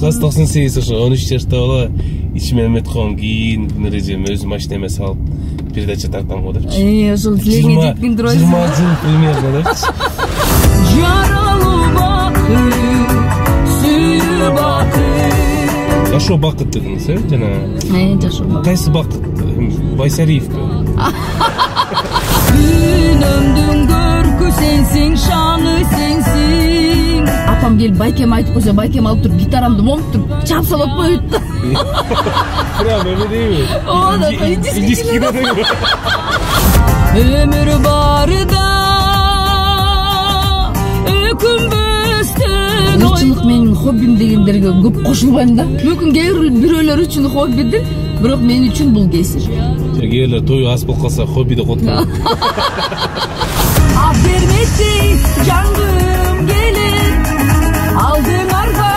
кыскасы 98 ошо 13 жашта бала ичиме эметкон кийин эрежем өзүм машина эме салып передача тартам го депчи. Ошол тилеңе жеткиндир ойсуң. 20 жыл примерно депчи. Жаралуу бакыт, сүйүү бакыт. Жашоо бакыт дедиңиз, жана. Жашоо бакыт. Кайсы бакыт? Байсариевпи? Күнөмдүн көркү сенсиң, шаңы сенсиң. Апам келип байкем айтып койсо, байкем алып туруп гитарамды момуп туруп чап салып коюп. Прям эме дейби? Өмүр барда өкүнбөстөн. Ырчылык менин хоббим дегендерге көп кошулбайм да. Мүмкүн кээ бирөөлөр үчүн хоббидир, бирок мен үчүн бул кесир. Кээрлер той аз болуп калса хобби деп коет. Бермесей жангым келет, алдыңарга